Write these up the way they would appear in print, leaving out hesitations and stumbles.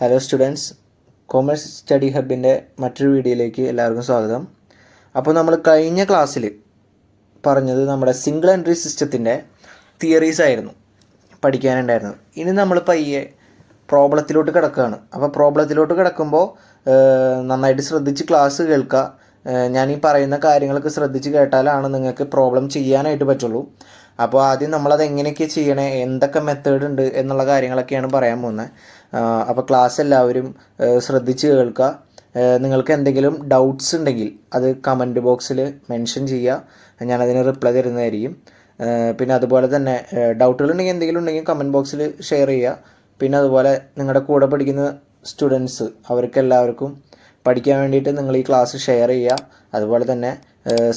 Hello students, commerce study ഹബിൻ്റെ മറ്റൊരു വീഡിയോയിലേക്ക് എല്ലാവർക്കും സ്വാഗതം. അപ്പോൾ നമ്മൾ കഴിഞ്ഞ ക്ലാസ്സിൽ പറഞ്ഞത് നമ്മുടെ സിംഗിൾ എൻട്രി സിസ്റ്റത്തിൻ്റെ തിയറീസ് ആയിരുന്നു പഠിക്കാനുണ്ടായിരുന്നത്. ഇനി നമ്മൾ പയ്യെ പ്രോബ്ലത്തിലോട്ട് കിടക്കുകയാണ്. അപ്പോൾ പ്രോബ്ലത്തിലോട്ട് കിടക്കുമ്പോൾ നന്നായിട്ട് ശ്രദ്ധിച്ച് ക്ലാസ് കേൾക്കുക. ഞാൻ ഈ പറയുന്ന കാര്യങ്ങളൊക്കെ ശ്രദ്ധിച്ച് കേട്ടാലാണ് നിങ്ങൾക്ക് പ്രോബ്ലം ചെയ്യാനായിട്ട് പറ്റുള്ളൂ. അപ്പോൾ ആദ്യം നമ്മളത് എങ്ങനെയൊക്കെ ചെയ്യണേ, എന്തൊക്കെ മെത്തേഡ് ഉണ്ട് എന്നുള്ള കാര്യങ്ങളൊക്കെയാണ് പറയാൻ പോകുന്നത്. അപ്പോൾ ക്ലാസ് എല്ലാവരും ശ്രദ്ധിച്ച് കേൾക്കുക. നിങ്ങൾക്ക് എന്തെങ്കിലും ഡൗട്ട്സ് ഉണ്ടെങ്കിൽ അത് കമൻറ്റ് ബോക്സിൽ മെൻഷൻ ചെയ്യുക, ഞാനതിന് റിപ്ലൈ തരുന്നതായിരിക്കും. പിന്നെ അതുപോലെ തന്നെ ഡൗട്ടുകളുണ്ടെങ്കിൽ എന്തെങ്കിലും ഉണ്ടെങ്കിൽ കമൻറ്റ് ബോക്സിൽ ഷെയർ ചെയ്യുക. പിന്നെ അതുപോലെ നിങ്ങളുടെ കൂടെ പഠിക്കുന്ന സ്റ്റുഡൻസ് അവർക്കെല്ലാവർക്കും പഠിക്കാൻ വേണ്ടിയിട്ട് നിങ്ങൾ ഈ ക്ലാസ് ഷെയർ ചെയ്യുക. അതുപോലെ തന്നെ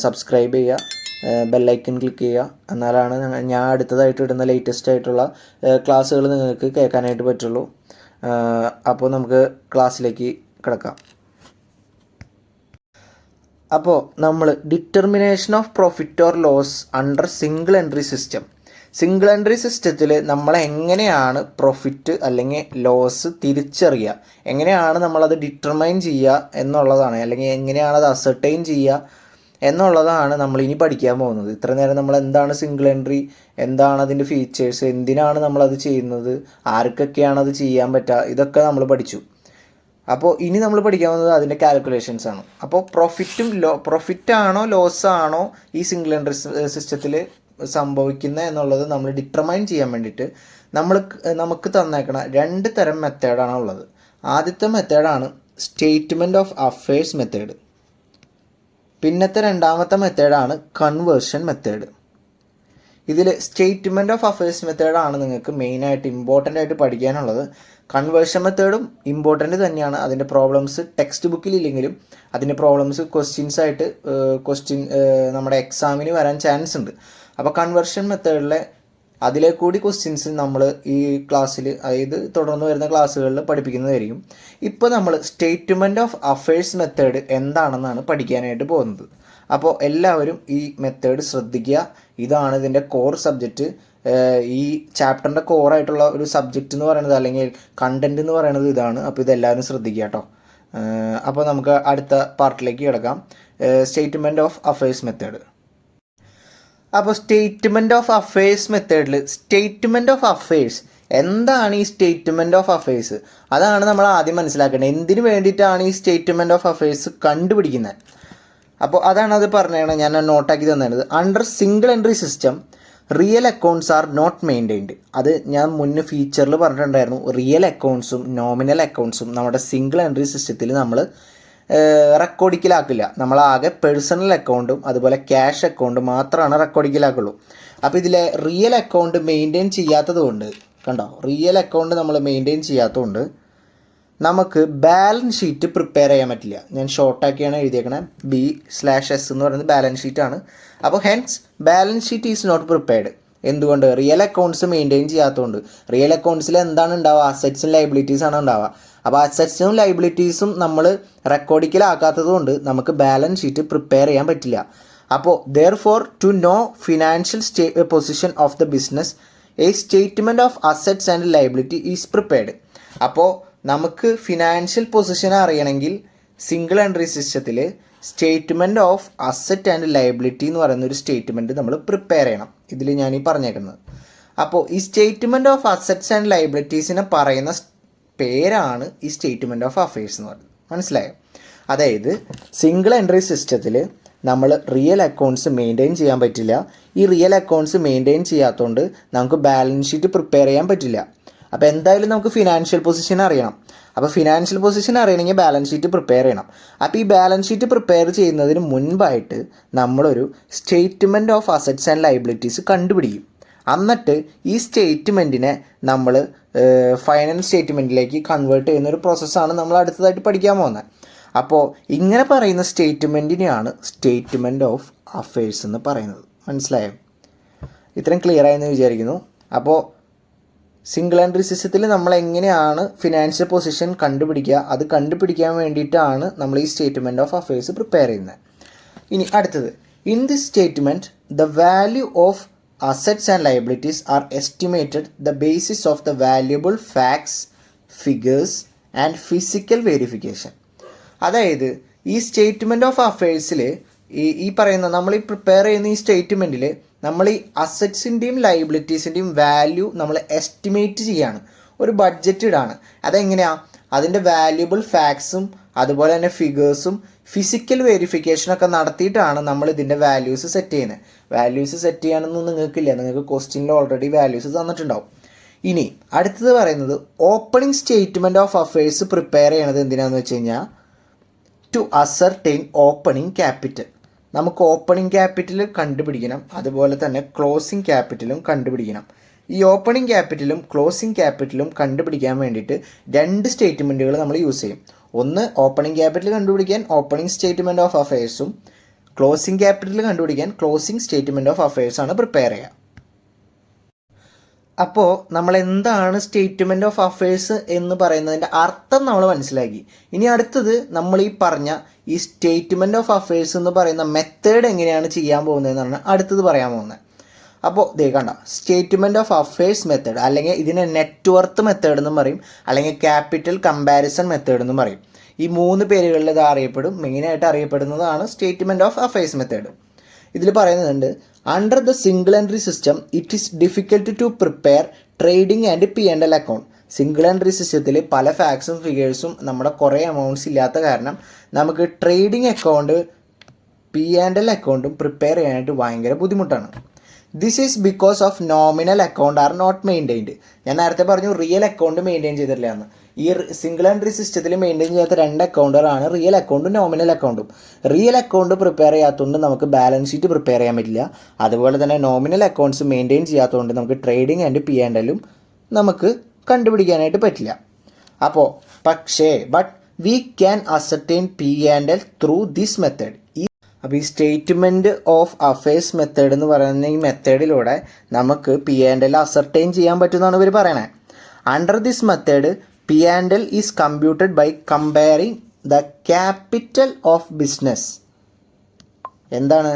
സബ്സ്ക്രൈബ് ചെയ്യുക, ബെല്ലൈക്കൺ ക്ലിക്ക് ചെയ്യുക. എന്നാലാണ് ഞാൻ അടുത്തതായിട്ട് ഇടുന്ന ലേറ്റസ്റ്റ് ആയിട്ടുള്ള ക്ലാസ്സുകൾ നിങ്ങൾക്ക് കേൾക്കാനായിട്ട് പറ്റുള്ളൂ. അപ്പോൾ നമുക്ക് ക്ലാസ്സിലേക്ക് കിടക്കാം. അപ്പോൾ നമ്മൾ determination of profit or loss under single entry system. Single entry സിസ്റ്റത്തിൽ നമ്മൾ എങ്ങനെയാണ് പ്രോഫിറ്റ് അല്ലെങ്കിൽ ലോസ് തിരിച്ചറിയുക, എങ്ങനെയാണ് നമ്മളത് ഡിറ്റർമൈൻ ചെയ്യുക എന്നുള്ളതാണ്, അല്ലെങ്കിൽ എങ്ങനെയാണ് അത് അസർട്ടൈൻ ചെയ്യുക എന്നുള്ളതാണ് നമ്മൾ ഇനി പഠിക്കാൻ പോകുന്നത്. ഇത്ര നേരം നമ്മൾ എന്താണ് സിംഗിൾ എൻട്രി, എന്താണ് അതിൻ്റെ ഫീച്ചേഴ്സ്, എന്തിനാണ് നമ്മളത് ചെയ്യുന്നത്, ആർക്കൊക്കെയാണ് അത് ചെയ്യാൻ പറ്റുക, ഇതൊക്കെ നമ്മൾ പഠിച്ചു. അപ്പോൾ ഇനി നമ്മൾ പഠിക്കാൻ പോകുന്നത് അതിൻ്റെ കാൽക്കുലേഷൻസ് ആണ്. അപ്പോൾ പ്രോഫിറ്റാണോ ലോസാണോ ഈ സിംഗിൾ എൻട്രി സിസ്റ്റത്തിൽ സംഭവിക്കുന്നത് എന്നുള്ളത് നമ്മൾ ഡിറ്റർമൈൻ ചെയ്യാൻ വേണ്ടിയിട്ട് നമുക്ക് തന്നേക്കണ രണ്ട് തരം മെത്തേഡാണ് ഉള്ളത്. ആദ്യത്തെ മെത്തേഡാണ് സ്റ്റേറ്റ്മെൻറ്റ് ഓഫ് അഫയേഴ്സ് മെത്തേഡ്. പിന്നത്തെ രണ്ടാമത്തെ മെത്തേഡാണ് കൺവേർഷൻ മെത്തേഡ്. ഇതിൽ സ്റ്റേറ്റ്മെൻറ്റ് ഓഫ് അഫയേഴ്സ് മെത്തേഡാണ് നിങ്ങൾക്ക് മെയിനായിട്ട് ഇമ്പോർട്ടൻ്റ് ആയിട്ട് പഠിക്കാനുള്ളത്. കൺവേർഷൻ മെത്തേഡും ഇമ്പോർട്ടൻ്റ് തന്നെയാണ്. അതിൻ്റെ പ്രോബ്ലംസ് ടെക്സ്റ്റ് ബുക്കിലില്ലെങ്കിലും അതിൻ്റെ പ്രോബ്ലംസ് ക്വസ്റ്റ്യൻസായിട്ട് നമ്മുടെ എക്സാമിന് വരാൻ ചാൻസ് ഉണ്ട്. അപ്പോൾ കൺവേർഷൻ മെത്തേഡിലെ അതിലെ കൂടി ക്വസ്റ്റ്യൻസ് നമ്മൾ ഈ ക്ലാസ്സിൽ, അതായത് തുടർന്ന് വരുന്ന ക്ലാസ്സുകളിൽ പഠിപ്പിക്കുന്നതായിരിക്കും. ഇപ്പോൾ നമ്മൾ സ്റ്റേറ്റ്മെൻറ്റ് ഓഫ് അഫയേഴ്സ് മെത്തേഡ് എന്താണെന്നാണ് പഠിക്കാനായിട്ട് പോകുന്നത്. അപ്പോൾ എല്ലാവരും ഈ മെത്തേഡ് ശ്രദ്ധിക്കുക. ഇതാണ് ഇതിൻ്റെ കോർ സബ്ജക്റ്റ്. ഈ ചാപ്റ്ററിൻ്റെ കോറായിട്ടുള്ള ഒരു സബ്ജക്റ്റ് എന്ന് പറയുന്നത്, അല്ലെങ്കിൽ കണ്ടൻറ്റ് എന്ന് പറയുന്നത് ഇതാണ്. അപ്പോൾ ഇതെല്ലാവരും ശ്രദ്ധിക്കുക കേട്ടോ. അപ്പോൾ നമുക്ക് അടുത്ത പാർട്ടിലേക്ക് കിടക്കാം. Statement of affairs method. അപ്പോൾ സ്റ്റേറ്റ്മെൻറ്റ് ഓഫ് അഫയേഴ്സ് മെത്തേഡിൽ സ്റ്റേറ്റ്മെൻറ്റ് ഓഫ് അഫയേഴ്സ് എന്താണ്? ഈ സ്റ്റേറ്റ്മെൻറ്റ് ഓഫ് അഫയേഴ്സ് അതാണ് നമ്മൾ ആദ്യം മനസ്സിലാക്കേണ്ടത്. എന്തിനു വേണ്ടിയിട്ടാണ് ഈ സ്റ്റേറ്റ്മെൻറ്റ് ഓഫ് അഫയേഴ്സ് കണ്ടുപിടിക്കുന്നത്? അപ്പോൾ അതാണ് അത് പറഞ്ഞത്, ഞാൻ നോട്ടാക്കി തന്നത്. Under single entry system real accounts are not maintained. അത് ഞാൻ മുന്നേ ഫീച്ചറിൽ പറഞ്ഞിട്ടുണ്ടായിരുന്നു. റിയൽ അക്കൗണ്ട്സും നോമിനൽ അക്കൗണ്ട്സും നമ്മുടെ സിംഗിൾ എൻട്രി സിസ്റ്റത്തിൽ നമ്മൾ റെക്കോർഡിക്കലാക്കില്ല. നമ്മളാകെ പേഴ്സണൽ അക്കൗണ്ടും അതുപോലെ ക്യാഷ് അക്കൗണ്ട് മാത്രമാണ് റെക്കോർഡിക്കലാക്കുള്ളൂ. അപ്പോൾ ഇതിലെ റിയൽ അക്കൗണ്ട് മെയിൻറ്റെയിൻ ചെയ്യാത്തത് കൊണ്ട്, കണ്ടോ, റിയൽ അക്കൗണ്ട് നമ്മൾ മെയിൻറ്റെയിൻ ചെയ്യാത്തതുകൊണ്ട് നമുക്ക് ബാലൻസ് ഷീറ്റ് പ്രിപ്പയർ ചെയ്യാൻ പറ്റില്ല. ഞാൻ ഷോർട്ടാക്കിയാണ് എഴുതിയേക്കണേ. B/S എന്ന് പറയുന്നത് ബാലൻസ് ഷീറ്റാണ്. അപ്പോൾ hence balance sheet is not prepared. എന്തുകൊണ്ട്? റിയൽ അക്കൗണ്ട്സ് മെയിൻറ്റെയിൻ ചെയ്യാത്തതുകൊണ്ട്. റിയൽ അക്കൗണ്ട്സിൽ എന്താണ് ഉണ്ടാവുക? അസറ്റ്സും ലയബിലിറ്റീസാണ് ഉണ്ടാവുക. അപ്പോൾ അസറ്റ്സും ലയബിലിറ്റീസും നമ്മൾ റെക്കോർഡിക്കലാക്കാത്തത് കൊണ്ട് നമുക്ക് ബാലൻസ് ഷീറ്റ് പ്രിപ്പയർ ചെയ്യാൻ പറ്റില്ല. അപ്പോൾ therefore to know financial position of the business a statement of assets and liability is prepared. അപ്പോൾ നമുക്ക് ഫിനാൻഷ്യൽ പൊസിഷൻ അറിയണമെങ്കിൽ സിംഗിൾ എൻട്രി സിസ്റ്റത്തിൽ statement of asset and liability എന്ന് പറയുന്ന ഒരു സ്റ്റേറ്റ്മെൻറ്റ് നമ്മൾ പ്രിപ്പയർ ചെയ്യണം. ഇതിൽ ഞാൻ ഈ പറഞ്ഞേക്കുന്നത്. അപ്പോൾ ഈ സ്റ്റേറ്റ്മെൻറ്റ് ഓഫ് അസറ്റ്സ് ആൻഡ് ലയബിലിറ്റീസിനെ പറയുന്ന പേരാണ് ഈ സ്റ്റേറ്റ്മെൻറ്റ് ഓഫ് അഫയേഴ്സ് എന്ന് പറയുന്നത്. മനസ്സിലായോ? അതായത് സിംഗിൾ എൻട്രി സിസ്റ്റത്തിൽ നമ്മൾ റിയൽ അക്കൗണ്ട്സ് മെയിൻറ്റെയിൻ ചെയ്യാൻ പറ്റില്ല. ഈ റിയൽ അക്കൗണ്ട്സ് മെയിൻറ്റെയിൻ ചെയ്യാത്തതുകൊണ്ട് നമുക്ക് ബാലൻസ് ഷീറ്റ് പ്രിപ്പയർ ചെയ്യാൻ പറ്റില്ല. അപ്പോൾ എന്തായാലും നമുക്ക് ഫിനാൻഷ്യൽ പൊസിഷൻ അറിയണം. അപ്പോൾ ഫിനാൻഷ്യൽ പൊസിഷൻ അറിയണമെങ്കിൽ ബാലൻസ് ഷീറ്റ് പ്രിപ്പയർ ചെയ്യണം. അപ്പോൾ ഈ ബാലൻസ് ഷീറ്റ് പ്രിപ്പയർ ചെയ്യുന്നതിന് മുൻപായിട്ട് നമ്മളൊരു statement of assets and liabilities കണ്ടുപിടിക്കും. എന്നിട്ട് ഈ സ്റ്റേറ്റ്മെൻറ്റിനെ നമ്മൾ ഫൈനൽ സ്റ്റേറ്റ്മെൻറ്റിലേക്ക് കൺവേർട്ട് ചെയ്യുന്ന ഒരു പ്രോസസ്സാണ് നമ്മൾ അടുത്തതായിട്ട് പഠിക്കാൻ പോകുന്നത്. അപ്പോൾ ഇങ്ങനെ പറയുന്ന സ്റ്റേറ്റ്മെൻറ്റിനെയാണ് സ്റ്റേറ്റ്മെൻറ്റ് ഓഫ് അഫയേഴ്സ് എന്ന് പറയുന്നത്. മനസ്സിലായോ? ഇത്രയും ക്ലിയർ ആയെന്ന് വിചാരിക്കുന്നു. അപ്പോൾ സിംഗിൾ എൻട്രി സിസ്റ്റത്തിൽ നമ്മൾ എങ്ങനെയാണ് ഫിനാൻഷ്യൽ പൊസിഷൻ കണ്ടുപിടിക്കുക, അത് കണ്ടുപിടിക്കാൻ വേണ്ടിയിട്ടാണ് നമ്മൾ ഈ സ്റ്റേറ്റ്മെൻറ്റ് ഓഫ് അഫയേഴ്സ് പ്രിപ്പയർ ചെയ്യുന്നത്. ഇനി അടുത്തത്, in this statement the value of assets and liabilities are estimated the basis of the valuable facts, figures and physical verification. അതായത് ഈ സ്റ്റേറ്റ്മെൻറ്റ് ഓഫ് അഫയേഴ്സിൽ ഈ പറയുന്ന നമ്മൾ ഈ പ്രിപ്പയർ ചെയ്യുന്ന ഈ സ്റ്റേറ്റ്മെൻറ്റിൽ നമ്മൾ ഈ അസറ്റ്സിൻ്റെയും ലയബിലിറ്റീസിൻ്റെയും വാല്യൂ നമ്മൾ എസ്റ്റിമേറ്റ് ചെയ്യാണ്, ഒരു ബഡ്ജറ്റ് ഇടാണ്. അതെങ്ങനെയാണ്? അതിൻ്റെ വാല്യുബിൾ ഫാക്ട്സും അതുപോലെ തന്നെ ഫിഗേഴ്സും ഫിസിക്കൽ വെരിഫിക്കേഷനൊക്കെ നടത്തിയിട്ടാണ് നമ്മൾ ഇതിൻ്റെ വാല്യൂസ് സെറ്റ് ചെയ്യുന്നത്. വാല്യൂസ് സെറ്റ് ചെയ്യാനൊന്നും നിങ്ങൾക്കില്ല, നിങ്ങൾക്ക് ക്വസ്റ്റ്യനിൽ ഓൾറെഡി വാല്യൂസ് തന്നിട്ടുണ്ടാവും. ഇനി അടുത്തത് പറയുന്നത് opening statement of affairs prepare ചെയ്യണത് എന്തിനാണെന്ന് വെച്ച് കഴിഞ്ഞാൽ ടു അസർടെയിൻ ഓപ്പണിംഗ് ക്യാപിറ്റൽ. നമുക്ക് ഓപ്പണിംഗ് ക്യാപിറ്റൽ കണ്ടുപിടിക്കണം, അതുപോലെ തന്നെ ക്ലോസിംഗ് ക്യാപിറ്റലും കണ്ടുപിടിക്കണം. ഈ ഓപ്പണിംഗ് ക്യാപിറ്റലും ക്ലോസിംഗ് ക്യാപിറ്റലും കണ്ടുപിടിക്കാൻ വേണ്ടിയിട്ട് രണ്ട് സ്റ്റേറ്റ്മെൻറ്റുകൾ നമ്മൾ യൂസ് ചെയ്യും. ഒന്ന് ഓപ്പണിംഗ് ക്യാപിറ്റൽ കണ്ടുപിടിക്കാൻ ഓപ്പണിംഗ് സ്റ്റേറ്റ്മെൻറ്റ് ഓഫ് അഫയേഴ്സും, ക്ലോസിംഗ് ക്യാപിറ്റൽ കണ്ടുപിടിക്കാൻ ക്ലോസിംഗ് സ്റ്റേറ്റ്മെൻറ്റ് ഓഫ് അഫയേഴ്സാണ് പ്രിപ്പയർ ചെയ്യുക. അപ്പോൾ നമ്മൾ എന്താണ് സ്റ്റേറ്റ്മെൻറ്റ് ഓഫ് അഫയേഴ്സ് എന്ന് പറയുന്നതിൻ്റെ അർത്ഥം നമ്മൾ മനസ്സിലാക്കി. ഇനി അടുത്തത് നമ്മൾ ഈ പറഞ്ഞ ഈ സ്റ്റേറ്റ്മെൻറ്റ് ഓഫ് അഫയേഴ്സ് എന്ന് പറയുന്ന മെത്തേഡ് എങ്ങനെയാണ് ചെയ്യാൻ പോകുന്നതെന്നാണ് അടുത്തത് പറയാൻ പോകുന്നത്. അപ്പോൾ കണ്ട സ്റ്റേറ്റ്മെൻറ്റ് ഓഫ് അഫയേഴ്സ് മെത്തേഡ്, അല്ലെങ്കിൽ ഇതിനെ നെറ്റ്വർത്ത് മെത്തേഡ് എന്നും പറയും, അല്ലെങ്കിൽ ക്യാപിറ്റൽ കമ്പാരിസൺ മെത്തേഡ് എന്നും പറയും. ഈ മൂന്ന് പേരുകളിൽ ഇത് അറിയപ്പെടും. മെയിനായിട്ട് അറിയപ്പെടുന്നതാണ് സ്റ്റേറ്റ്മെൻറ്റ് ഓഫ് അഫയേഴ്സ് മെത്തേഡ്. ഇതിൽ പറയുന്നുണ്ട്, under the single entry system it is difficult to prepare trading and P&L account. Single entry സിസ്റ്റത്തിൽ പല ഫാക്ട്സും ഫിഗേഴ്സും നമ്മുടെ കുറേ എമൗണ്ട്സ് ഇല്ലാത്ത കാരണം നമുക്ക് ട്രേഡിംഗ് അക്കൗണ്ട് P&L അക്കൗണ്ടും പ്രിപ്പയർ ചെയ്യാനായിട്ട് ഭയങ്കര ബുദ്ധിമുട്ടാണ്. This is because of nominal account are not maintained. ഞാൻ നേരത്തെ പറഞ്ഞു റിയൽ അക്കൗണ്ട് മെയിൻറ്റെയിൻ ചെയ്തിട്ടില്ല എന്ന്. ഈ സിംഗിൾ എൻട്രി സിസ്റ്റത്തിൽ മെയിൻറ്റെയിൻ ചെയ്യാത്ത രണ്ട് അക്കൗണ്ടുകളാണ് റിയൽ അക്കൗണ്ടും നോമിനൽ അക്കൗണ്ടും. റിയൽ അക്കൗണ്ട് പ്രിപ്പയർ ചെയ്യാത്തതുകൊണ്ട് നമുക്ക് ബാലൻസ് ഷീറ്റ് പ്രിപ്പയർ ചെയ്യാൻ പറ്റില്ല. അതുപോലെ തന്നെ നോമിനൽ അക്കൗണ്ട്സ് മെയിൻറ്റെയിൻ ചെയ്യാത്തതുകൊണ്ട് നമുക്ക് ട്രേഡിംഗ് ആൻഡ് P&L നമുക്ക് കണ്ടുപിടിക്കാനായിട്ട് പറ്റില്ല. അപ്പോൾ but we can ascertain P&L through this method. അപ്പോൾ ഈ സ്റ്റേറ്റ്മെൻറ്റ് ഓഫ് അഫയേഴ്സ് മെത്തേഡ് എന്ന് പറയുന്ന ഈ മെത്തേഡിലൂടെ നമുക്ക് P&L അസർടെയിൻ ചെയ്യാൻ പറ്റുമെന്നാണ് ഇവർ പറയണത്. Under this method P&L is computed by comparing the capital of business. എന്താണ്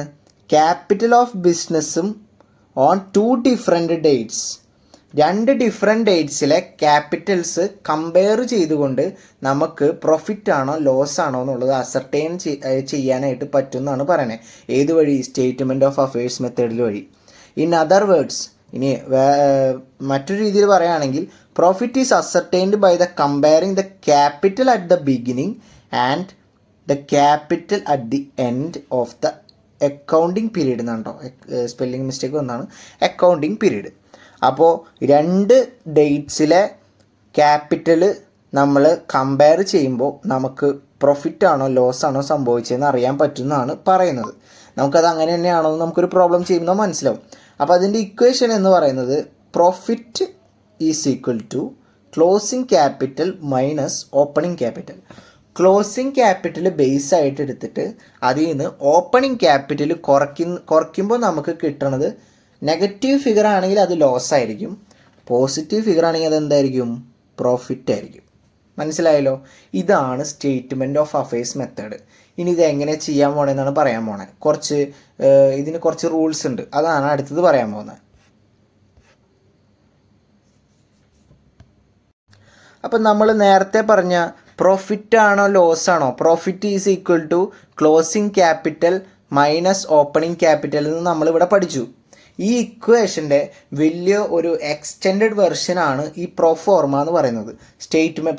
ക്യാപിറ്റൽ ഓഫ് ബിസിനസ്സും ഓൺ 2 ഡിഫറെൻറ്റ് ഡേറ്റ്സ്. 2 ഡിഫറെൻറ്റ് ഡേറ്റ്സിലെ ക്യാപിറ്റൽസ് കമ്പയർ ചെയ്തുകൊണ്ട് നമുക്ക് പ്രോഫിറ്റ് ആണോ ലോസ് ആണോ എന്നുള്ളത് അസർടെയിൻ ചെയ്യാനായിട്ട് പറ്റും എന്നാണ് പറയുന്നത്. ഏത് വഴി? സ്റ്റേറ്റ്മെൻറ്റ് ഓഫ് അഫയേഴ്സ് മെത്തേഡിൽ വഴി. ഇൻ അതർ വേർഡ്സ്, ഇനി മറ്റൊരു രീതിയിൽ പറയുകയാണെങ്കിൽ profit is ascertained by the comparing the capital at the beginning and the capital at the end of the accounting period എന്നാണ് കേട്ടോ. സ്പെല്ലിംഗ് മിസ്റ്റേക്ക് വന്നാണ്. Accounting period. അപ്പോൾ 2 ഡേറ്റ്സിലെ ക്യാപിറ്റൽ നമ്മൾ കമ്പയർ ചെയ്യുമ്പോൾ നമുക്ക് പ്രോഫിറ്റ് ആണോ ലോസ് ആണോ സംഭവിച്ചതെന്ന് അറിയാൻ പറ്റുമെന്നാണ് പറയുന്നത്. നമുക്കത് അങ്ങനെ തന്നെയാണോ എന്ന് നമുക്കൊരു പ്രോബ്ലം ചെയ്യുമ്പോൾ മനസ്സിലാവും. അപ്പോൾ അതിൻ്റെ ഇക്വേഷൻ എന്ന് പറയുന്നത് profit is equal to closing capital minus opening capital. Closing capital base ആയിട്ട് എടുത്തിട്ട് അതിൽ നിന്ന് ഓപ്പണിംഗ് ക്യാപിറ്റൽ കുറയ്ക്കുമ്പോൾ നമുക്ക് കിട്ടണത് നെഗറ്റീവ് ഫിഗർ ആണെങ്കിൽ അത് ലോസ് ആയിരിക്കും, പോസിറ്റീവ് ഫിഗർ ആണെങ്കിൽ അത് എന്തായിരിക്കും? പ്രോഫിറ്റ് ആയിരിക്കും. മനസ്സിലായല്ലോ? ഇതാണ് സ്റ്റേറ്റ്മെൻറ്റ് ഓഫ് അഫയേഴ്സ് മെത്തേഡ്. ഇനി ഇത് എങ്ങനെ ചെയ്യാൻ പോണെന്നാണ് പറയാൻ പോണത്. ഇതിന് കുറച്ച് റൂൾസ് ഉണ്ട്, അതാണ് അടുത്തത് പറയാൻ പോകുന്നത്. അപ്പം നമ്മൾ നേരത്തെ പറഞ്ഞ പ്രോഫിറ്റ് ആണോ ലോസ് ആണോ, profit is equal to closing capital minus opening capital എന്ന് നമ്മളിവിടെ പഠിച്ചു. ഈ ഇക്വേഷൻ്റെ വലിയ ഒരു എക്സ്റ്റെൻഡഡ് വെർഷനാണ് ഈ പ്രൊഫോർമ എന്ന് പറയുന്നത്.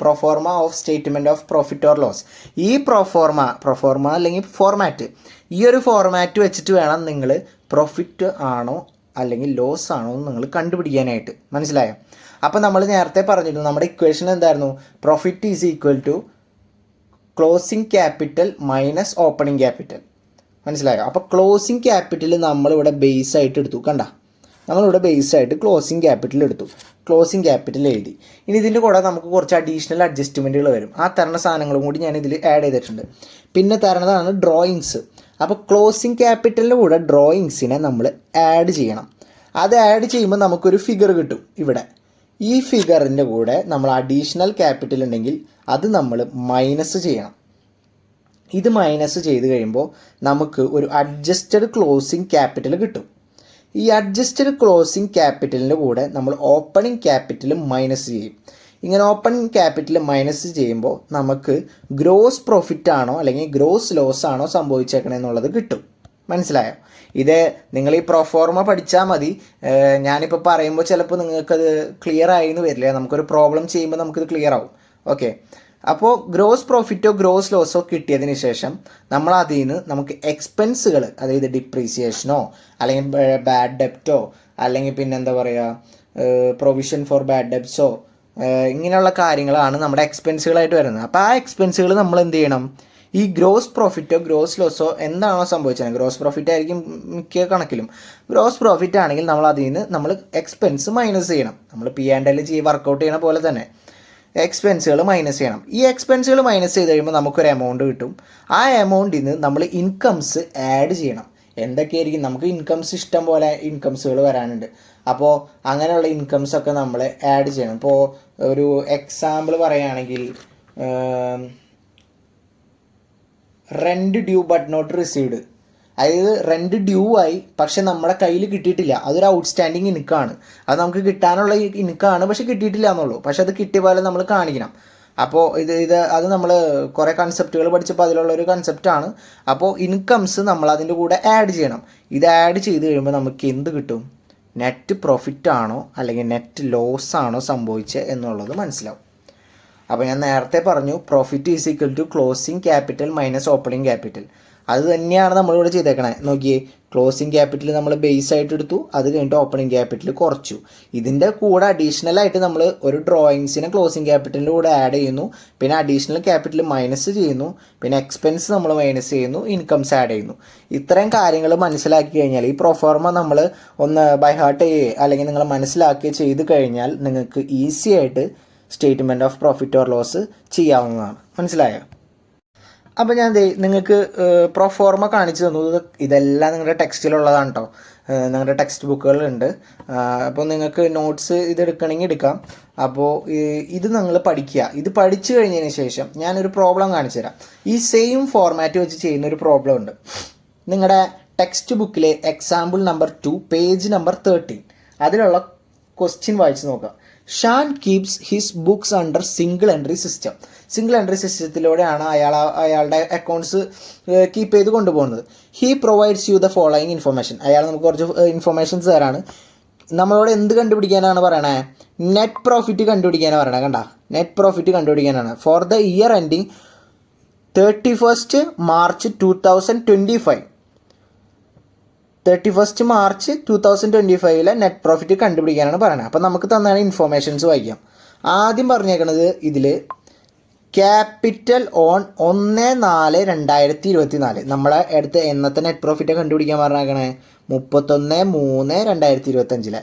Proforma of statement of profit or loss. ഈ പ്രൊഫോർമ അല്ലെങ്കിൽ ഫോർമാറ്റ്, ഈ ഒരു ഫോർമാറ്റ് വെച്ചിട്ട് വേണം നിങ്ങൾ പ്രോഫിറ്റ് ആണോ അല്ലെങ്കിൽ ലോസ് ആണോ എന്ന് നിങ്ങൾ കണ്ടുപിടിക്കാനായിട്ട്. മനസ്സിലായോ? അപ്പോൾ നമ്മൾ നേരത്തെ പറഞ്ഞിരുന്നു നമ്മുടെ ഇക്വേഷൻ എന്തായിരുന്നു? Profit is equal to closing capital minus opening capital. മനസ്സിലായോ? അപ്പോൾ ക്ലോസിംഗ് ക്യാപിറ്റൽ നമ്മളിവിടെ ബേസ് ആയിട്ട് എടുത്തു. നമ്മളിവിടെ ബേസ് ആയിട്ട് ക്ലോസിംഗ് ക്യാപിറ്റൽ എടുത്തു, ക്ലോസിംഗ് ക്യാപിറ്റൽ എഴുതി. ഇനി ഇതിൻ്റെ കൂടെ നമുക്ക് കുറച്ച് അഡീഷണൽ അഡ്ജസ്റ്റ്മെൻറ്റുകൾ വരും. ആ തരണ സാധനങ്ങളും കൂടി ഞാൻ ഇതിൽ ആഡ് ചെയ്തിട്ടുണ്ട്. പിന്നെ തരണതാണ് ഡ്രോയിങ്സ്. അപ്പോൾ ക്ലോസിംഗ് ക്യാപിറ്റലിൻ്റെ കൂടെ ഡ്രോയിങ്സിനെ നമ്മൾ ആഡ് ചെയ്യണം. അത് ആഡ് ചെയ്യുമ്പോൾ നമുക്കൊരു ഫിഗർ കിട്ടും. ഇവിടെ ഈ ഫിഗറിൻ്റെ കൂടെ നമ്മൾ അഡീഷണൽ ക്യാപിറ്റൽ ഉണ്ടെങ്കിൽ അത് നമ്മൾ മൈനസ് ചെയ്യണം. ഇത് മൈനസ് ചെയ്ത് കഴിയുമ്പോൾ നമുക്ക് ഒരു അഡ്ജസ്റ്റഡ് ക്ലോസിംഗ് ക്യാപിറ്റൽ കിട്ടും. ഈ അഡ്ജസ്റ്റഡ് ക്ലോസിംഗ് ക്യാപിറ്റലിൻ്റെ കൂടെ നമ്മൾ ഓപ്പണിംഗ് ക്യാപിറ്റൽ മൈനസ് ചെയ്യും. ഇങ്ങനെ ഓപ്പണിംഗ് ക്യാപിറ്റൽ മൈനസ് ചെയ്യുമ്പോൾ നമുക്ക് ഗ്രോസ് പ്രോഫിറ്റ് ആണോ അല്ലെങ്കിൽ ഗ്രോസ് ലോസ് ആണോ സംഭവിച്ചേക്കണെന്നുള്ളത് കിട്ടും. മനസ്സിലായോ? ഇത് നിങ്ങൾ ഈ പ്രൊഫോർമ പഠിച്ചാൽ മതി. ഞാനിപ്പോൾ പറയുമ്പോൾ ചിലപ്പോൾ നിങ്ങൾക്കത് ക്ലിയർ ആയി എന്ന് വരില്ല. നമുക്കൊരു പ്രോബ്ലം ചെയ്യുമ്പോൾ നമുക്കിത് ക്ലിയർ ആവും. ഓക്കെ, അപ്പോൾ ഗ്രോസ് പ്രോഫിറ്റോ ഗ്രോസ് ലോസോ കിട്ടിയതിന് ശേഷം നമ്മൾ അതിൽ നിന്ന് നമുക്ക് എക്സ്പെൻസുകൾ, അതായത് ഡിപ്രീസിയേഷനോ അല്ലെങ്കിൽ ബാഡ് ഡെപ്റ്റോ അല്ലെങ്കിൽ പിന്നെ എന്താ പറയുക പ്രൊവിഷൻ ഫോർ ബാഡ് ഡെപ്റ്റ്സോ ഇങ്ങനെയുള്ള കാര്യങ്ങളാണ് നമ്മുടെ എക്സ്പെൻസുകളായിട്ട് വരുന്നത്. അപ്പോൾ ആ എക്സ്പെൻസുകൾ നമ്മൾ എന്ത് ചെയ്യണം? ഈ ഗ്രോസ് പ്രോഫിറ്റോ ഗ്രോസ് ലോസോ എന്താണോ സംഭവിച്ചത്, ഗ്രോസ് പ്രോഫിറ്റ് ആയിരിക്കും മിക്ക കണക്കിലും. ഗ്രോസ് പ്രോഫിറ്റ് ആണെങ്കിൽ നമ്മൾ അതിൽ നിന്ന് നമ്മൾ എക്സ്പെൻസ് മൈനസ് ചെയ്യണം. നമ്മൾ P&L വർക്കൗട്ട് ചെയ്യണ പോലെ തന്നെ എക്സ്പെൻസുകൾ മൈനസ് ചെയ്യണം. ഈ എക്സ്പെൻസുകൾ മൈനസ് ചെയ്ത് കഴിയുമ്പോൾ നമുക്കൊരു എമൗണ്ട് കിട്ടും. ആ എമൗണ്ടിൽ നിന്ന് നമ്മൾ ഇൻകംസ് ആഡ് ചെയ്യണം. എന്തൊക്കെയായിരിക്കും? നമുക്ക് ഇൻകംസ് ഇഷ്ടം പോലെ ഇൻകംസുകൾ വരാനുണ്ട്. അപ്പോൾ അങ്ങനെയുള്ള ഇൻകംസൊക്കെ നമ്മൾ ആഡ് ചെയ്യണം. ഇപ്പോൾ ഒരു എക്സാമ്പിൾ പറയുകയാണെങ്കിൽ rent due but not received, അതായത് റെൻറ്റ് ഡ്യൂ ആയി പക്ഷെ നമ്മുടെ കയ്യിൽ കിട്ടിയിട്ടില്ല. അതൊരു ഔട്ട്സ്റ്റാൻഡിങ് ഇൻകമാണ്. അത് നമുക്ക് കിട്ടാനുള്ള ഇൻകമാണ്, പക്ഷെ കിട്ടിയിട്ടില്ല എന്നുള്ളൂ. പക്ഷെ അത് കിട്ടിയ പോലെ നമ്മൾ കാണിക്കണം. അപ്പോൾ അത് നമ്മൾ കുറേ കൺസെപ്റ്റുകൾ പഠിച്ചപ്പോൾ അതിലുള്ളൊരു കൺസെപ്റ്റാണ്. അപ്പോൾ ഇൻകംസ് നമ്മൾ അതിൻ്റെ കൂടെ ആഡ് ചെയ്യണം. ഇത് ആഡ് ചെയ്ത് കഴിയുമ്പോൾ നമുക്ക് എന്ത് കിട്ടും? നെറ്റ് പ്രോഫിറ്റ് ആണോ അല്ലെങ്കിൽ നെറ്റ് ലോസ് ആണോ സംഭവിച്ചത് എന്നുള്ളത് മനസ്സിലാവും. അപ്പോൾ ഞാൻ നേരത്തെ പറഞ്ഞു profit is equal to closing capital minus opening capital. അത് തന്നെയാണ് നമ്മളിവിടെ ചെയ്തേക്കണേ. നോക്കിയേ, ക്ലോസിങ് ക്യാപിറ്റൽ നമ്മൾ ബേസ് ആയിട്ട് എടുത്തു, അത് കഴിഞ്ഞിട്ട് ഓപ്പണിംഗ് ക്യാപിറ്റൽ കുറച്ചു. ഇതിൻ്റെ കൂടെ അഡീഷണൽ ആയിട്ട് നമ്മൾ ഒരു ഡ്രോയിങ്സിനെ ക്ലോസിങ് ക്യാപിറ്റലിൻ്റെ കൂടെ ആഡ് ചെയ്യുന്നു, പിന്നെ അഡീഷണൽ ക്യാപിറ്റൽ മൈനസ് ചെയ്യുന്നു, പിന്നെ എക്സ്പെൻസ് നമ്മൾ മൈനസ് ചെയ്യുന്നു, ഇൻകംസ് ആഡ് ചെയ്യുന്നു. ഇത്രയും കാര്യങ്ങൾ മനസ്സിലാക്കി കഴിഞ്ഞാൽ ഈ പ്രൊഫോർമ നമ്മൾ ഒന്ന് ബൈ ഹാർട്ട് ചെയ്യുക അല്ലെങ്കിൽ നിങ്ങൾ മനസ്സിലാക്കി ചെയ്ത് കഴിഞ്ഞാൽ നിങ്ങൾക്ക് ഈസി ആയിട്ട് statement of profit or loss ചെയ്യാവുന്നതാണ്. മനസ്സിലായോ? അപ്പോൾ ഞാൻ നിങ്ങൾക്ക് പ്രൊഫോർമ കാണിച്ചു തന്നു. ഇതെല്ലാം നിങ്ങളുടെ ടെക്സ്റ്റിലുള്ളതാണ് കേട്ടോ. നിങ്ങളുടെ ടെക്സ്റ്റ് ബുക്കുകളുണ്ട്. അപ്പോൾ നിങ്ങൾക്ക് നോട്ട്സ് ഇത് എടുക്കണമെങ്കിൽ എടുക്കാം. അപ്പോൾ ഇത് നിങ്ങൾ പഠിക്കുക. ഇത് പഠിച്ചു കഴിഞ്ഞതിന് ശേഷം ഞാനൊരു പ്രോബ്ലം കാണിച്ചു തരാം. ഈ സെയിം ഫോർമാറ്റ് വെച്ച് ചെയ്യുന്നൊരു പ്രോബ്ലം ഉണ്ട്. നിങ്ങളുടെ ടെക്സ്റ്റ് ബുക്കിലെ എക്സാമ്പിൾ നമ്പർ 2 പേജ് നമ്പർ 13 അതിലുള്ള ക്വസ്റ്റ്യൻ വായിച്ച് നോക്കുക. Shan keeps his books under single entry system. Single entry സിസ്റ്റത്തിലൂടെയാണ് അയാളുടെ അക്കൗണ്ട്സ് കീപ്പ് ചെയ്ത് കൊണ്ടുപോകുന്നത്. He provides you the following information. അയാൾ നമുക്ക് കുറച്ച് ഇൻഫർമേഷൻസ് തരാണ്. നമ്മളോട് എന്ത് കണ്ടുപിടിക്കാനാണ് പറയണേ? നെറ്റ് പ്രോഫിറ്റ് കണ്ടുപിടിക്കാനാണ് പറയണേ. കണ്ട, നെറ്റ് പ്രോഫിറ്റ് കണ്ടുപിടിക്കാനാണ്. For the year ending 31st March 2025. 31st March 2025 net profit കണ്ടുപിടിക്കാനാണ് പറയുന്നത്. അപ്പോൾ നമുക്ക് തന്നാണ് ഇൻഫോർമേഷൻസ് വായിക്കാം. ആദ്യം പറഞ്ഞേക്കണത് ഇതിൽ ക്യാപിറ്റൽ ഓൺ 1/4/2024. നമ്മളെ അടുത്ത് എന്നത്തെ നെറ്റ് പ്രോഫിറ്റ് കണ്ടുപിടിക്കാൻ പറഞ്ഞേക്കണേ 31/3/2025.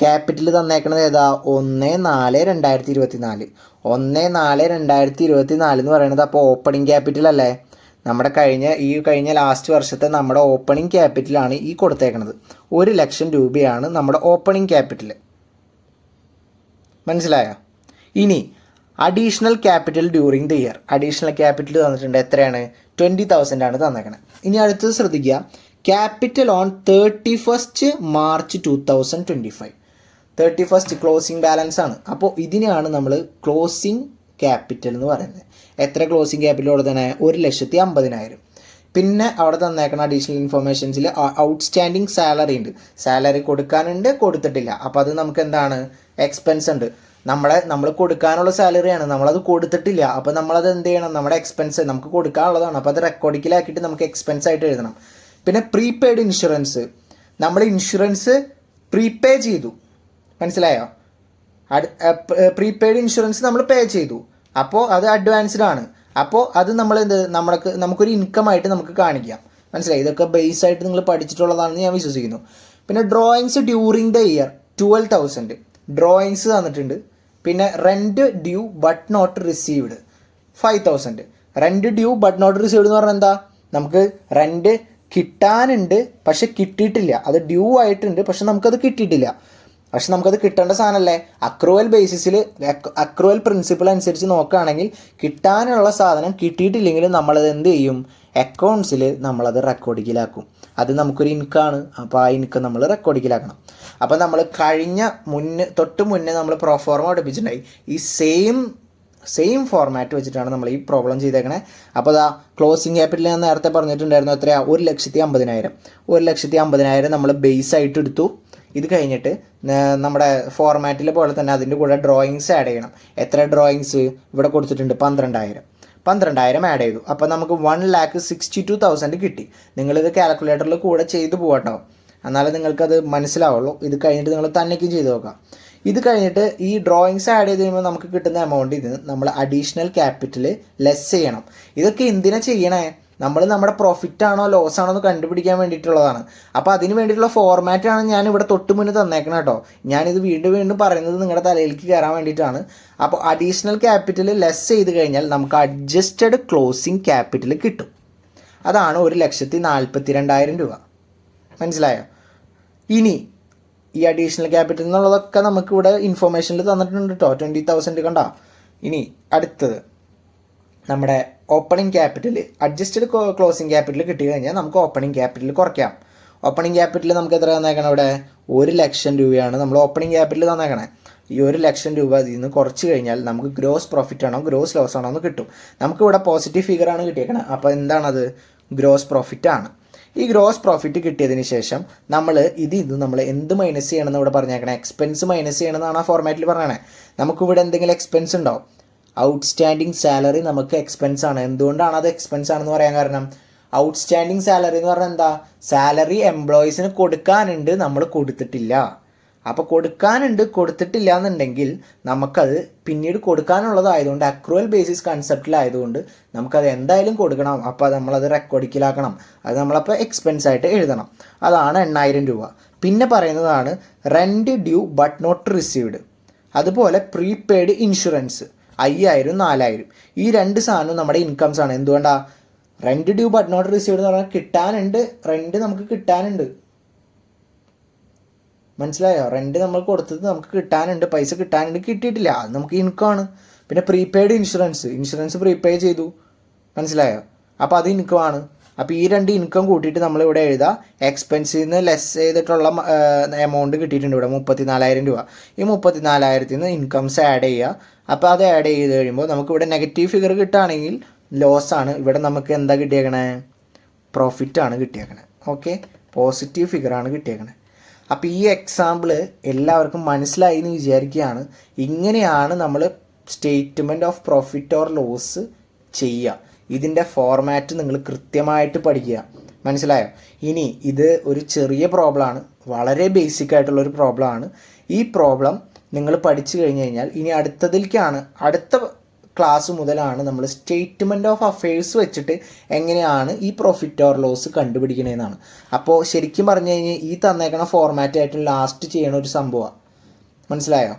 ക്യാപിറ്റൽ തന്നേക്കണത് ഏതാ? 1/4/2024. 1/4/2024 എന്ന് പറയുന്നത് അപ്പോൾ ഓപ്പണിംഗ് ക്യാപിറ്റൽ അല്ലേ? നമ്മുടെ കഴിഞ്ഞ ലാസ്റ്റ് വർഷത്തെ നമ്മുടെ ഓപ്പണിംഗ് ക്യാപിറ്റലാണ് ഈ കൊടുത്തേക്കണത്. 1,00,000 രൂപയാണ് നമ്മുടെ ഓപ്പണിംഗ് ക്യാപിറ്റൽ. മനസ്സിലായോ? ഇനി additional capital during the year. Additional capital തന്നിട്ടുണ്ട്. എത്രയാണ്? 20,000 ആണ് തന്നേക്കണത്. ഇനി അടുത്തത് ശ്രദ്ധിക്കുക. Capital on 31st March 2025. 31st closing balance ആണ്. അപ്പോൾ ഇതിനെയാണ് നമ്മൾ ക്ലോസിംഗ് ക്യാപിറ്റൽ എന്ന് പറയുന്നത്. എത്ര ക്ലോസിംഗ് ക്യാപിറ്റൽ അവിടെ തന്നെ? 1,50,000. പിന്നെ അവിടെ തന്നേക്കുന്ന അഡീഷണൽ ഇൻഫർമേഷൻസിൽ ഔട്ട്സ്റ്റാൻഡിങ് സാലറി ഉണ്ട്. സാലറി കൊടുക്കാനുണ്ട്, കൊടുത്തിട്ടില്ല. അപ്പോൾ അത് നമുക്ക് എന്താണ്? എക്സ്പെൻസ് ഉണ്ട്. നമ്മൾ കൊടുക്കാനുള്ള സാലറിയാണ്, നമ്മളത് കൊടുത്തിട്ടില്ല. അപ്പോൾ നമ്മളത് എന്ത് ചെയ്യണം? നമ്മുടെ എക്സ്പെൻസ് നമുക്ക് കൊടുക്കാനുള്ളതാണ്. അപ്പോൾ അത് റെക്കോർഡിക്കലാക്കിയിട്ട് നമുക്ക് എക്സ്പെൻസ് ആയിട്ട് എഴുതണം. പിന്നെ പ്രീപെയ്ഡ് ഇൻഷുറൻസ്. നമ്മൾ ഇൻഷുറൻസ് പ്രീപേ ചെയ്തു. മനസ്സിലായോ? പ്രീപെയ്ഡ് ഇൻഷുറൻസ് നമ്മൾ പേ ചെയ്തു. അപ്പോൾ അത് അഡ്വാൻസ്ഡ് ആണ്. അപ്പോൾ അത് നമുക്കൊരു ഇൻകമായിട്ട് നമുക്ക് കാണിക്കാം. മനസ്സിലായി? ഇതൊക്കെ ബേസ് ആയിട്ട് നിങ്ങൾ പഠിച്ചിട്ടുള്ളതാണെന്ന് ഞാൻ വിശ്വസിക്കുന്നു. പിന്നെ drawings during the year 12,000 drawings തന്നിട്ടുണ്ട്. പിന്നെ rent due but not received 5,000. Rent due but not received എന്ന് പറഞ്ഞാൽ എന്താ? നമുക്ക് റെൻറ്റ് കിട്ടാനുണ്ട് പക്ഷെ കിട്ടിയിട്ടില്ല. അത് ഡ്യൂ ആയിട്ടുണ്ട് പക്ഷെ നമുക്കത് കിട്ടിയിട്ടില്ല. പക്ഷെ നമുക്കത് കിട്ടേണ്ട സാധനമല്ലേ? അക്രൂവൽ ബേസിസിൽ അക്രൂവൽ പ്രിൻസിപ്പിൾ അനുസരിച്ച് നോക്കുകയാണെങ്കിൽ കിട്ടാനുള്ള സാധനം കിട്ടിയിട്ടില്ലെങ്കിൽ നമ്മളത് എന്ത് ചെയ്യും? അക്കൗണ്ട്സിൽ നമ്മളത് റെക്കോർഡിങ്ങിലാക്കും. അത് നമുക്കൊരു ഇൻകമാണ്. അപ്പോൾ ആ ഇൻകം നമ്മൾ റെക്കോർഡിക്കലാക്കണം. അപ്പോൾ നമ്മൾ തൊട്ട് മുന്നേ നമ്മൾ പ്രൊഫോർമ പഠിപ്പിച്ചിട്ടുണ്ടായി. ഈ സെയിം ഫോർമാറ്റ് വെച്ചിട്ടാണ് നമ്മൾ ഈ പ്രോബ്ലം ചെയ്തേക്കണേ. അപ്പോൾ അതാ ക്ലോസിങ് ക്യാപിറ്റൽ ഞാൻ നേരത്തെ പറഞ്ഞിട്ടുണ്ടായിരുന്നു എത്രയാണ്, 1,50,000. 1,50,000 നമ്മൾ ബേസ് ആയിട്ട് എടുത്തു. ഇത് കഴിഞ്ഞിട്ട് നമ്മുടെ ഫോർമാറ്റിലെ പോലെ തന്നെ അതിൻ്റെ കൂടെ ഡ്രോയിങ്സ് ആഡ് ചെയ്യണം. എത്ര ഡ്രോയിങ്സ് ഇവിടെ കൊടുത്തിട്ടുണ്ട്? 12,000 ആഡ് ചെയ്തു. അപ്പോൾ നമുക്ക് 1,62,000 കിട്ടി. നിങ്ങളിത് കാൽക്കുലേറ്ററിൽ കൂടെ ചെയ്തു പോകട്ടോ, എന്നാലേ നിങ്ങൾക്കത് മനസ്സിലാവുള്ളൂ. ഇത് കഴിഞ്ഞിട്ട് നിങ്ങൾ തന്നെയും ചെയ്ത് നോക്കാം. ഇത് കഴിഞ്ഞിട്ട് ഈ ഡ്രോയിങ്സ് ആഡ് ചെയ്ത് കഴിയുമ്പോൾ നമുക്ക് കിട്ടുന്ന എമൗണ്ട് ഇത് നമ്മൾ അഡീഷണൽ ക്യാപിറ്റൽ ലെസ് ചെയ്യണം. ഇതൊക്കെ എന്തിനാ ചെയ്യണേ? നമ്മൾ നമ്മുടെ പ്രോഫിറ്റ് ആണോ ലോസ് ആണോ എന്ന് കണ്ടുപിടിക്കാൻ വേണ്ടിയിട്ടുള്ളതാണ്. അപ്പോൾ അതിന് വേണ്ടിയിട്ടുള്ള ഫോർമാറ്റാണ് ഞാൻ ഇവിടെ തൊട്ട് മുന്നേ തന്നേക്കണം കേട്ടോ. ഞാനിത് വീണ്ടും പറയുന്നത് നിങ്ങളുടെ തലയിലേക്ക് കയറാൻ വേണ്ടിയിട്ടാണ്. അപ്പോൾ അഡീഷണൽ ക്യാപിറ്റൽ ലെസ് ചെയ്ത് കഴിഞ്ഞാൽ നമുക്ക് അഡ്ജസ്റ്റഡ് ക്ലോസിങ് ക്യാപിറ്റൽ കിട്ടും. അതാണ് 1,42,000 രൂപ. മനസ്സിലായോ? ഇനി ഈ അഡീഷണൽ ക്യാപിറ്റൽ എന്നുള്ളതൊക്കെ നമുക്കിവിടെ ഇൻഫോർമേഷനിൽ തന്നിട്ടുണ്ട് കേട്ടോ. 20,000 കണ്ടോ. ഇനി അടുത്തത് നമ്മുടെ opening capital, adjusted closing capital കിട്ടി കഴിഞ്ഞാൽ നമുക്ക് ഓപ്പണിംഗ് ക്യാപിറ്റൽ കുറയ്ക്കാം. ഓപ്പണിംഗ് ക്യാപിറ്റൽ നമുക്ക് എത്ര തന്നേക്കണം? ഇവിടെ 1,00,000 രൂപയാണ് നമ്മൾ ഓപ്പണിംഗ് ക്യാപിറ്റൽ തന്നേക്കണേ. ഈ 1,00,000 രൂപ ഇതിൽ നിന്ന് കുറച്ച് കഴിഞ്ഞാൽ നമുക്ക് ഗ്രോസ് പ്രോഫിറ്റ് ആണോ ഗ്രോസ് ലോസ് ആണോ എന്ന് കിട്ടും. നമുക്കിവിടെ പോസിറ്റീവ് ഫിഗറാണ് കിട്ടിയേക്കണത്. അപ്പോൾ എന്താണത്? ഗ്രോസ് പ്രോഫിറ്റ് ആണ്. ഈ ഗ്രോസ് പ്രോഫിറ്റ് കിട്ടിയതിന് ശേഷം നമ്മൾ നമ്മൾ എന്ത് മൈനസ് ചെയ്യണമെന്ന് ഇവിടെ പറഞ്ഞേക്കണേ? എക്സ്പെൻസ് മൈനസ് ചെയ്യണമെന്നാണ് ആ ഫോർമാറ്റിൽ പറയണേ. നമുക്കിവിടെ എന്തെങ്കിലും എക്സ്പെൻസ് ഉണ്ടോ? ഔട്ട്സ്റ്റാൻഡിങ് സാലറി നമുക്ക് എക്സ്പെൻസ് ആണ്. എന്തുകൊണ്ടാണ് അത് എക്സ്പെൻസ് ആണെന്ന് പറയാൻ കാരണം, ഔട്ട്സ്റ്റാൻഡിങ് സാലറി എന്ന് പറഞ്ഞാൽ എന്താ? സാലറി എംപ്ലോയീസിന് കൊടുക്കാനുണ്ട്, നമ്മൾ കൊടുത്തിട്ടില്ല. അപ്പോൾ കൊടുത്തിട്ടില്ല എന്നുണ്ടെങ്കിൽ നമുക്കത് പിന്നീട് കൊടുക്കാനുള്ളതായതുകൊണ്ട് അക്രൂവൽ ബേസിസ് കൺസെപ്റ്റിലായതുകൊണ്ട് നമുക്കത് എന്തായാലും കൊടുക്കണം. അപ്പോൾ നമ്മളത് റെക്കോർഡിക്കലാക്കണം. അത് നമ്മളപ്പോൾ എക്സ്പെൻസ് ആയിട്ട് എഴുതണം. അതാണ് 8,000 രൂപ. പിന്നെ പറയുന്നതാണ് rent due but not received. അതുപോലെ പ്രീപെയ്ഡ് ഇൻഷുറൻസ് 5,000, 4,000. ഈ രണ്ട് സാധനവും നമ്മുടെ ഇൻകംസ് ആണ്. എന്തുകൊണ്ടാണ്? Rent due but not received എന്ന് പറഞ്ഞാൽ കിട്ടാനുണ്ട്, റെൻറ്റ് നമുക്ക് കിട്ടാനുണ്ട്. മനസ്സിലായോ? റെൻറ്റ് നമ്മൾ കൊടുത്തത് നമുക്ക് കിട്ടാനുണ്ട്, പൈസ കിട്ടാനുണ്ട്, കിട്ടിയിട്ടില്ല, അത് നമുക്ക് ഇൻകമാണ്. പിന്നെ പ്രീപെയ്ഡ് ഇൻഷുറൻസ് പ്രീപേ ചെയ്തു. മനസ്സിലായോ? അപ്പോൾ അത് ഇൻകമാണ്. അപ്പോൾ ഈ രണ്ട് ഇൻകം കൂട്ടിയിട്ട് നമ്മളിവിടെ എഴുതാം. എക്സ്പെൻസിൽ നിന്ന് ലെസ് ചെയ്തിട്ടുള്ള എമൗണ്ട് കിട്ടിയിട്ടുണ്ട് ഇവിടെ 34,000 രൂപ. ഈ 34,000 നിന്ന് ഇൻകംസ് ആഡ് ചെയ്യുക. അപ്പോൾ അത് ആഡ് ചെയ്ത് കഴിയുമ്പോൾ നമുക്കിവിടെ നെഗറ്റീവ് ഫിഗർ കിട്ടുകയാണെങ്കിൽ ലോസ് ആണ്. ഇവിടെ നമുക്ക് എന്താ കിട്ടിയേക്കണേ? പ്രോഫിറ്റാണ് കിട്ടിയേക്കണേ. Okay, positive ഫിഗറാണ് കിട്ടിയേക്കണേ. അപ്പോൾ ഈ എക്സാമ്പിൾ എല്ലാവർക്കും മനസ്സിലായി എന്ന് വിചാരിക്കുകയാണ്. ഇങ്ങനെയാണ് നമ്മൾ statement of profit or loss ചെയ്യുക. ഇതിൻ്റെ ഫോർമാറ്റ് നിങ്ങൾ കൃത്യമായിട്ട് പഠിക്കുക. മനസ്സിലായോ? ഇനി ഇത് ഒരു ചെറിയ പ്രോബ്ലമാണ്, വളരെ ബേസിക് ആയിട്ടുള്ളൊരു പ്രോബ്ലമാണ്. ഈ പ്രോബ്ലം നിങ്ങൾ പഠിച്ചു കഴിഞ്ഞ് കഴിഞ്ഞാൽ ഇനി അടുത്ത ക്ലാസ് മുതലാണ് നമ്മൾ സ്റ്റേറ്റ്മെൻറ്റ് ഓഫ് അഫയേഴ്സ് വെച്ചിട്ട് എങ്ങനെയാണ് ഈ പ്രോഫിറ്റ് ഓർ ലോസ് കണ്ടുപിടിക്കണതെന്നാണ്. അപ്പോൾ ശരിക്കും പറഞ്ഞു കഴിഞ്ഞാൽ ഈ തന്നേക്കണ ഫോർമാറ്റായിട്ട് ലാസ്റ്റ് ചെയ്യണ ഒരു സംഭവമാണ്. മനസ്സിലായോ?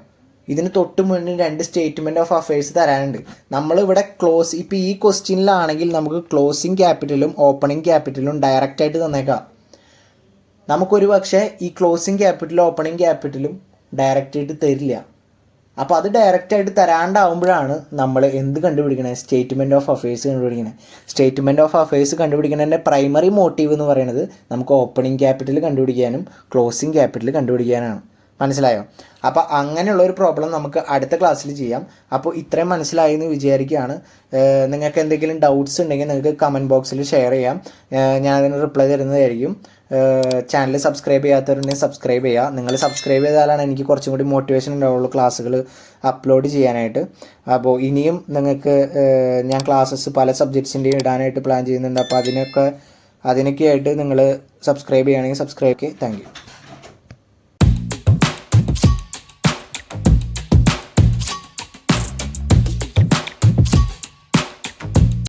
ഇതിന് തൊട്ട് മുന്നിൽ 2 സ്റ്റേറ്റ്മെൻറ്റ് ഓഫ് അഫയേഴ്സ് തരാനുണ്ട്. നമ്മളിവിടെ ഇപ്പോൾ ഈ ക്വസ്റ്റ്യനിലാണെങ്കിൽ നമുക്ക് ക്ലോസിങ് ക്യാപിറ്റലും ഓപ്പണിംഗ് ക്യാപിറ്റലും ഡയറക്റ്റായിട്ട് തന്നേക്കാം. നമുക്കൊരു പക്ഷേ ഈ ക്ലോസിങ് ക്യാപിറ്റലും ഓപ്പണിംഗ് ക്യാപിറ്റലും ഡയറക്റ്റായിട്ട് തരില്ല. അപ്പോൾ അത് ഡയറക്റ്റായിട്ട് തരാണ്ടാവുമ്പോഴാണ് നമ്മൾ എന്ത് കണ്ടുപിടിക്കണേ? സ്റ്റേറ്റ്മെൻറ്റ് ഓഫ് അഫയേഴ്സ് കണ്ടുപിടിക്കണേ. സ്റ്റേറ്റ്മെൻറ്റ് ഓഫ് അഫയേഴ്സ് കണ്ടുപിടിക്കുന്നതിൻ്റെ പ്രൈമറി മോട്ടീവ് എന്ന് പറയുന്നത് നമുക്ക് ഓപ്പണിംഗ് ക്യാപിറ്റൽ കണ്ടുപിടിക്കാനും ക്ലോസിങ് ക്യാപിറ്റൽ കണ്ടുപിടിക്കാനാണ്. മനസ്സിലായോ? അപ്പോൾ അങ്ങനെയുള്ളൊരു പ്രോബ്ലം നമുക്ക് അടുത്ത ക്ലാസ്സിൽ ചെയ്യാം. അപ്പോൾ ഇത്രയും മനസ്സിലായി എന്ന് വിചാരിക്കുകയാണ്. നിങ്ങൾക്ക് എന്തെങ്കിലും ഡൗട്ട്സ് ഉണ്ടെങ്കിൽ നിങ്ങൾക്ക് കമൻറ്റ് ബോക്സിൽ ഷെയർ ചെയ്യാം, ഞാനതിന് റിപ്ലൈ തരുന്നതായിരിക്കും. ചാനൽ സബ്സ്ക്രൈബ് ചെയ്യാത്തവരുണ്ടെങ്കിൽ സബ്സ്ക്രൈബ് ചെയ്യുക. നിങ്ങൾ സബ്സ്ക്രൈബ് ചെയ്താലാണ് എനിക്ക് കുറച്ചും കൂടി മോട്ടിവേഷൻ ഉണ്ടാവുള്ളൂ ക്ലാസ്സുകൾ അപ്ലോഡ് ചെയ്യാനായിട്ട്. അപ്പോൾ ഇനിയും നിങ്ങൾക്ക് ഞാൻ ക്ലാസ്സസ് പല സബ്ജക്ട്സിൻ്റെയും ഇടാനായിട്ട് പ്ലാൻ ചെയ്യുന്നുണ്ട്. അപ്പോൾ അതിനൊക്കെ ആയിട്ട് നിങ്ങൾ സബ്സ്ക്രൈബ് ചെയ്യുകയാണെങ്കിൽ സബ്സ്ക്രൈബ്. Thank you.